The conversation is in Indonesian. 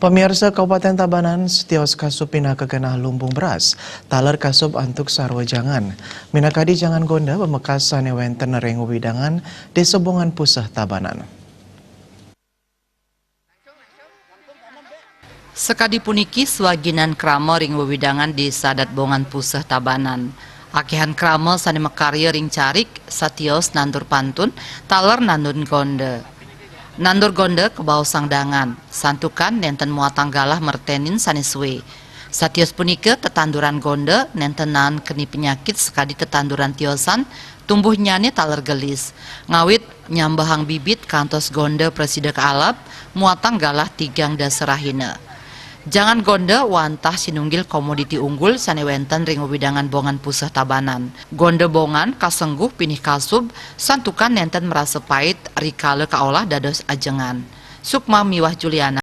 Pemirsa Kabupaten Tabanan setios kasub pina kegenah lumbung beras, taler kasub antuk sarwajangan. Minakadi jangan gonda bemekas sanewenten rengu widangan di Sebongan Pusah Tabanan. Sekadi puniki swaginan krama ring wewidangan di Sadat Bongan Pusah Tabanan. Akihan krama sani mekarya ring carik satios nandur pantun taler nandun gonda. Nandur gonda ke bawah sangdangan, santukan nenten muatang galah mertenin saniswe. Satios punika tetanduran gonda nentenan keni penyakit sekadi tetanduran tiosan tumbuhnya taler gelis. Ngawit nyambahang bibit kantos gonda presida ke alap muatang galah tigang daserahina. Jangan gonda wantah sinunggil komoditi unggul sanewenten ring widangan Bongan Pusah Tabanan. Gonda bongan kasengguh pinih kasub santukan nenten merasa pahit rikale kaolah dados ajengan. Sukma Miwah Juliana.